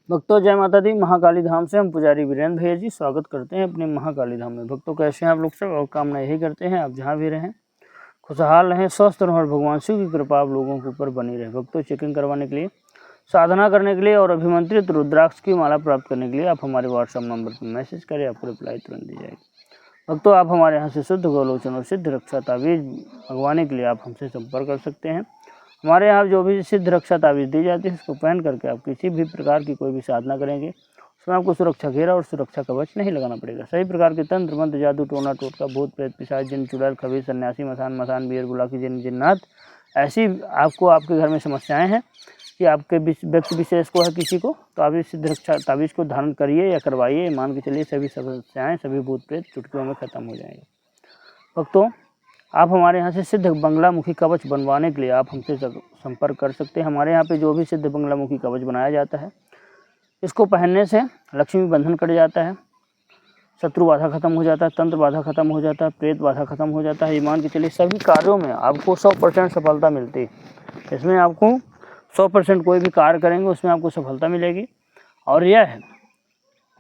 भक्तों जय माता दी। महाकाली धाम से हम पुजारी वीरेंद्र भैया जी स्वागत करते हैं अपने महाकाली धाम में। भक्तों कैसे हैं आप लोग सब, और कामना यही करते हैं आप जहाँ भी रहें खुशहाल रहें, स्वस्थ रहें और भगवान शिव की कृपा आप लोगों के ऊपर बनी रहे। भक्तों चेकिंग करवाने के लिए, साधना करने के लिए और अभिमंत्रित रुद्राक्ष की माला प्राप्त करने के लिए आप हमारे व्हाट्सएप नंबर पर मैसेज करें, आपको रिप्लाई तुरंत दी जाएगी। भक्तों आप हमारे यहाँ से शुद्ध गोलोचन और सिद्ध रक्षा तावीज़ मंगवाने के लिए आप हमसे संपर्क कर सकते हैं। हमारे यहाँ जो भी सिद्ध रक्षा तावीज़ दी जाती है उसको पहन करके आप किसी भी प्रकार की कोई भी साधना करेंगे उसमें आपको सुरक्षा घेरा और सुरक्षा कवच नहीं लगाना पड़ेगा। सभी प्रकार के तंत्र मंत्र जादू टोना टोटका भूत प्रेत पिशाच जिन चुड़ैल खबीर सन्यासी मसान बीर बुलाकी जिन्नात ऐसी आपको आपके घर में समस्याएं हैं कि आपके व्यक्ति विशेष को है किसी को, तो आप इस सिद्ध रक्षा तावीज़ को धारण करिए या करवाइए, मान के चलिए सभी समस्याएँ सभी भूत प्रेत चुटकियों में ख़त्म हो जाएंगे। भक्तों आप हमारे यहाँ से सिद्ध बंगलामुखी कवच बनवाने के लिए आप हमसे संपर्क कर सकते हैं। हमारे यहाँ पे जो भी सिद्ध बंगलामुखी कवच बनाया जाता है इसको पहनने से लक्ष्मी बंधन कट जाता है, शत्रु बाधा खत्म हो जाता है, तंत्र बाधा खत्म हो जाता है, प्रेत बाधा खत्म हो जाता है। ईमान के चलिए सभी कार्यों में आपको 100% सफलता मिलती है। इसमें आपको 100% कोई भी कार्य करेंगे उसमें आपको सफलता मिलेगी। और यह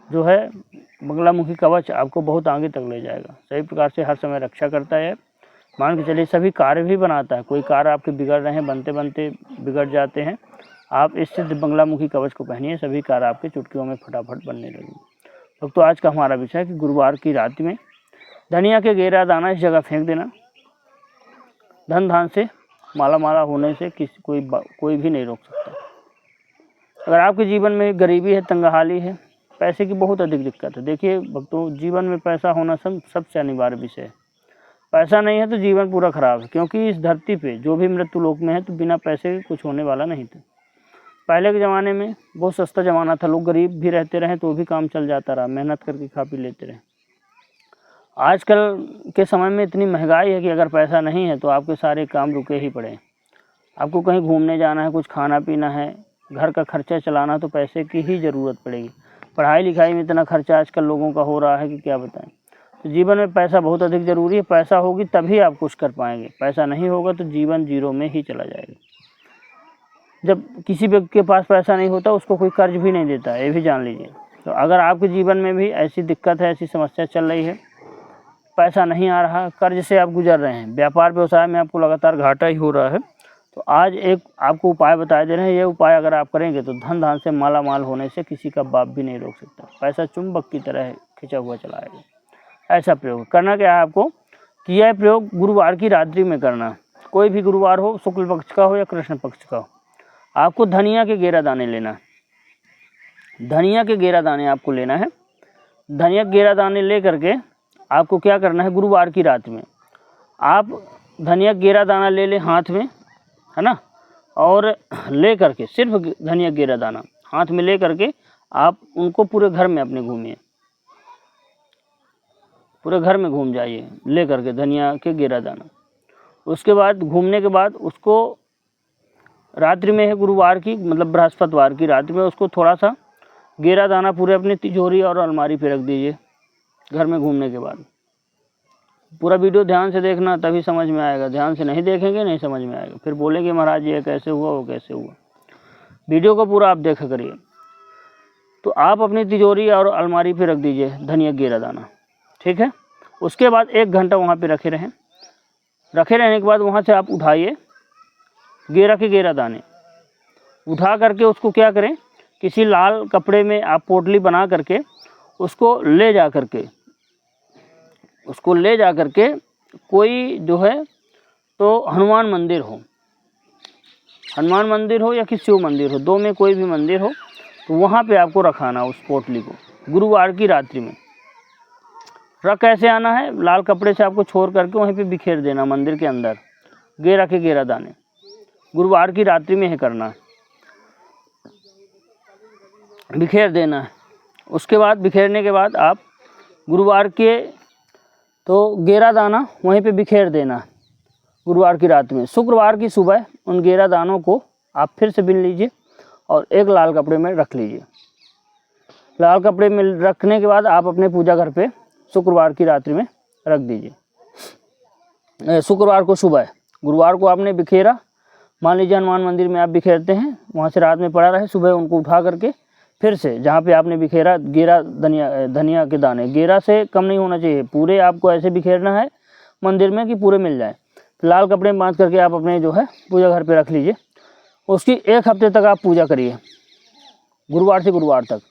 जो है बंगलामुखी कवच आपको बहुत आगे तक ले जाएगा, सही प्रकार से हर समय रक्षा करता है। मान के चलिए सभी कार्य भी बनाता है, कोई कार्य आपके बिगड़ रहे हैं बनते बनते बिगड़ जाते हैं, आप इस सिद्ध बंगलामुखी कवच को पहनिए, सभी कार्य आपके चुटकियों में फटाफट बनने लगेंगे। तो आज का हमारा विषय है कि गुरुवार की रात में धनिया के गेरा दाना इस जगह फेंक देना। धन धान से माला माला होने से कोई भी नहीं रोक सकता। अगर आपके जीवन में गरीबी है, तंगहाली है, पैसे की बहुत अधिक दिक्कत है, देखिए भक्तों जीवन में पैसा होना सबसे अनिवार्य विषय है। पैसा नहीं है तो जीवन पूरा खराब है, क्योंकि इस धरती पे जो भी मृत्यु लोक में है तो बिना पैसे के कुछ होने वाला नहीं था। पहले के ज़माने में बहुत सस्ता ज़माना था, लोग गरीब भी रहते रहे तो भी काम चल जाता रहा, मेहनत करके खा पी लेते रहे। आजकल के समय में इतनी महंगाई है कि अगर पैसा नहीं है तो आपके सारे काम रुके ही पड़े। आपको कहीं घूमने जाना है, कुछ खाना पीना है, घर का खर्चा चलाना, तो पैसे की ही ज़रूरत पड़ेगी। पढ़ाई लिखाई में इतना खर्चा आजकल लोगों का हो रहा है कि क्या बताएं। तो जीवन में पैसा बहुत अधिक ज़रूरी है। पैसा होगी तभी आप कुछ कर पाएंगे, पैसा नहीं होगा तो जीवन जीरो में ही चला जाएगा। जब किसी व्यक्ति के पास पैसा नहीं होता उसको कोई कर्ज भी नहीं देता, ये भी जान लीजिए। तो अगर आपके जीवन में भी ऐसी दिक्कत है, ऐसी समस्या चल रही है, पैसा नहीं आ रहा, कर्ज से आप गुजर रहे हैं, व्यापार व्यवसाय में आपको लगातार घाटा ही हो रहा है, तो आज एक आपको उपाय बताए दे रहे हैं। ये उपाय अगर आप करेंगे तो धन धान से माला माल होने से किसी का बाप भी नहीं रोक सकता। पैसा चुंबक की तरह खिंचा हुआ चला आएगा। ऐसा प्रयोग करना क्या है आपको कि यह प्रयोग गुरुवार की रात्रि में करना। कोई भी गुरुवार हो, शुक्ल पक्ष का हो या कृष्ण पक्ष का हो, आपको धनिया के गेरा दाने लेना। धनिया के गेरा दाने आपको लेना है। धनिया के गेरा दाने ले करके आपको क्या करना है, गुरुवार की रात में आप धनिया के गेरा दाना ले लें हाथ में, है ना, और ले करके सिर्फ धनिया के गेरा दाना हाथ में ले करके आप उनको पूरे घर में अपने घूमिए, पूरे घर में घूम जाइए ले करके धनिया के गेरा दाना। उसके बाद घूमने के बाद उसको रात्रि में है गुरुवार की, मतलब बृहस्पतिवार की रात्रि में उसको थोड़ा सा गेरा दाना पूरे अपनी तिजोरी और अलमारी पे रख दीजिए घर में घूमने के बाद। पूरा वीडियो ध्यान से देखना तभी समझ में आएगा, ध्यान से नहीं देखेंगे नहीं समझ में आएगा, फिर बोलेंगे महाराज ये कैसे हुआ वो कैसे हुआ। वीडियो को पूरा आप देखा करिए। तो आप अपनी तिजोरी और अलमारी पे रख दीजिए धनिया गेरा दाना, ठीक है। उसके बाद 1 घंटा वहाँ पे रखे रहें। रखे रहने के बाद वहाँ से आप उठाइए गेरा के गेरा दाने, उठा करके उसको क्या करें, किसी लाल कपड़े में आप पोटली बना करके उसको ले जा करके कोई जो है तो हनुमान मंदिर हो या कि शिव मंदिर हो, 2 में कोई भी मंदिर हो, तो वहाँ पे आपको रखाना उस पोटली को गुरुवार की रात्रि में। रख कैसे आना है, लाल कपड़े से आपको छोड़ करके वहीं पे बिखेर देना मंदिर के अंदर गेरा के गेरा दाने। गुरुवार की रात्रि में ही करना है, बिखेर देना है। उसके बाद बिखेरने के बाद आप गुरुवार के तो गेरा दाना वहीं पे बिखेर देना गुरुवार की रात में। शुक्रवार की सुबह उन गेरा दानों को आप फिर से बिन लीजिए और एक लाल कपड़े में रख लीजिए। लाल कपड़े में रखने के बाद आप अपने पूजा घर पे शुक्रवार की रात्रि में रख दीजिए। शुक्रवार को सुबह, गुरुवार को आपने बिखेरा, मान लीजिए हनुमान मंदिर में आप बिखेरते हैं, वहाँ से रात में पड़ा रहे, सुबह उनको उठा करके फिर से जहाँ पे आपने बिखेरा गेरा धनिया के दाने, गेरा से कम नहीं होना चाहिए, पूरे आपको ऐसे बिखेरना है मंदिर में कि पूरे मिल जाए। लाल कपड़े में बांध करके आप अपने जो है पूजा घर पे रख लीजिए। उसकी 1 हफ्ते तक आप पूजा करिए, गुरुवार से गुरुवार तक।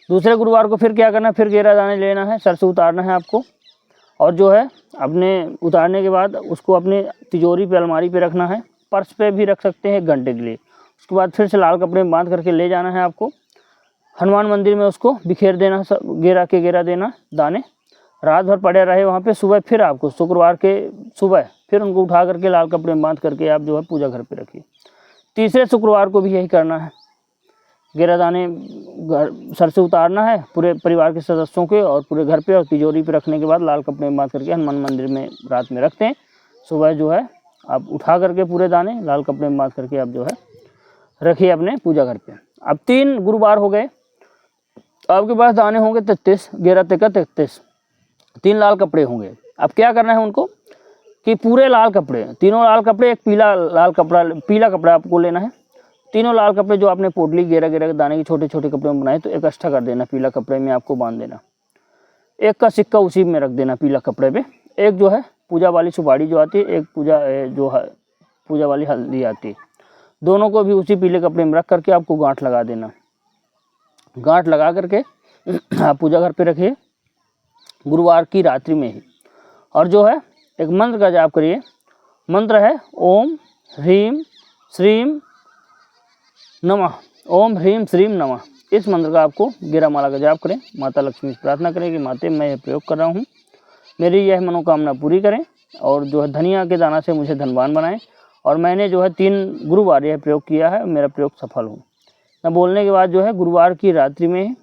दूसरे गुरुवार को फिर क्या करना है, फिर गेरा दाने लेना है, सर से उतारना है आपको, और जो है अपने उतारने के बाद उसको अपने तिजोरी पे अलमारी पे रखना है, पर्स पे भी रख सकते हैं 1 घंटे के लिए। उसके बाद फिर से लाल कपड़े में बांध करके ले जाना है आपको, हनुमान मंदिर में उसको बिखेर देना, गेरा देना दाने, रात भर पड़े रहे वहाँ पे। सुबह फिर आपको शुक्रवार के सुबह फिर उनको उठा करके लाल कपड़े में बांध करके आप जो है पूजा घर पे रखिए। तीसरे शुक्रवार को भी यही करना है, गेरा दाने सर से उतारना है पूरे परिवार के सदस्यों के और पूरे घर पे, और तिजोरी पे रखने के बाद लाल कपड़े में बांध करके हनुमान मंदिर में रात में रखते हैं। सुबह जो है आप उठा करके पूरे दाने लाल कपड़े में बांध करके आप जो है रखिए अपने पूजा घर पे। अब 3 गुरुवार हो गए, तो आपके पास दाने होंगे 33, गेरा का 33, 3 लाल कपड़े होंगे। अब क्या करना है उनको कि पूरे लाल कपड़े, तीनों लाल कपड़े, एक पीला कपड़ा आपको लेना है। तीनों लाल कपड़े जो आपने पोटली गेरा के दाने की छोटे छोटे कपड़े में बनाए, तो इकट्ठा कर देना, पीला कपड़े में आपको बांध देना। 1 का सिक्का उसी में रख देना पीला कपड़े पे। एक जो है पूजा वाली सुपारी जो आती है, एक पूजा वाली हल्दी आती है, दोनों को भी उसी पीले कपड़े में रख करके आपको गांठ लगा देना। गांठ लगा करके आप पूजा घर पे रखिए गुरुवार की रात्रि में ही। और जो है एक मंत्र का जाप करिए, मंत्र है ओम ह्रीम श्रीम नमः, ओम ह्रीम श्रीम नमः। इस मंत्र का आपको गेरा माला का जाप करें। माता लक्ष्मी से प्रार्थना करें कि माते मैं यह प्रयोग कर रहा हूँ, मेरी यह मनोकामना पूरी करें, और जो है धनिया के दाना से मुझे धनवान बनाएं। और मैंने जो है 3 गुरुवार यह प्रयोग किया है, मेरा प्रयोग सफल हो। न बोलने के बाद जो है गुरुवार की रात्रि में,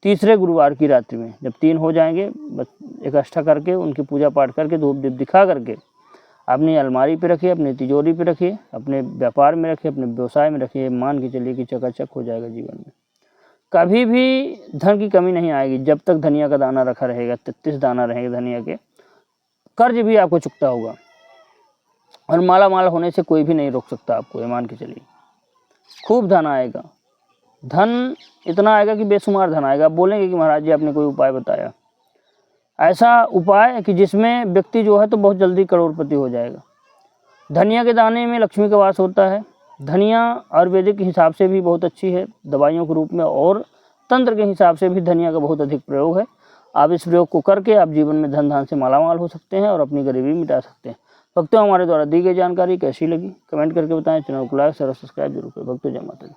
तीसरे गुरुवार की रात्रि में जब 3 हो जाएंगे, बस इकट्ठा करके उनकी पूजा पाठ करके धूप दीप दिखा करके अपनी अलमारी पे रखिए, अपनी तिजोरी पे रखिए, अपने व्यापार में रखिए, अपने व्यवसाय में रखिए। मान के चलिए कि चकाचक हो जाएगा जीवन में, कभी भी धन की कमी नहीं आएगी जब तक धनिया का दाना रखा रहेगा। 33 दाना रहेगा धनिया के। कर्ज भी आपको चुकता होगा, और माला माल होने से कोई भी नहीं रोक सकता आपको, ये मान के चलिए। खूब धन आएगा, धन इतना आएगा कि बेशुमार धन आएगा। आप बोलेंगे कि महाराज जी आपने कोई उपाय बताया, ऐसा उपाय कि जिसमें व्यक्ति जो है तो बहुत जल्दी करोड़पति हो जाएगा। धनिया के दाने में लक्ष्मी का वास होता है। धनिया आयुर्वेदिक के हिसाब से भी बहुत अच्छी है दवाइयों के रूप में, और तंत्र के हिसाब से भी धनिया का बहुत अधिक प्रयोग है। आप इस प्रयोग को करके आप जीवन में धन धान से मालामाल हो सकते हैं और अपनी गरीबी मिटा सकते हैं। भक्तों, हमारे द्वारा दी गई जानकारी कैसी लगी कमेंट करके बताएं। चैनल को लाइक और सब्सक्राइब जरूर करें। भक्तों, जय माता दी।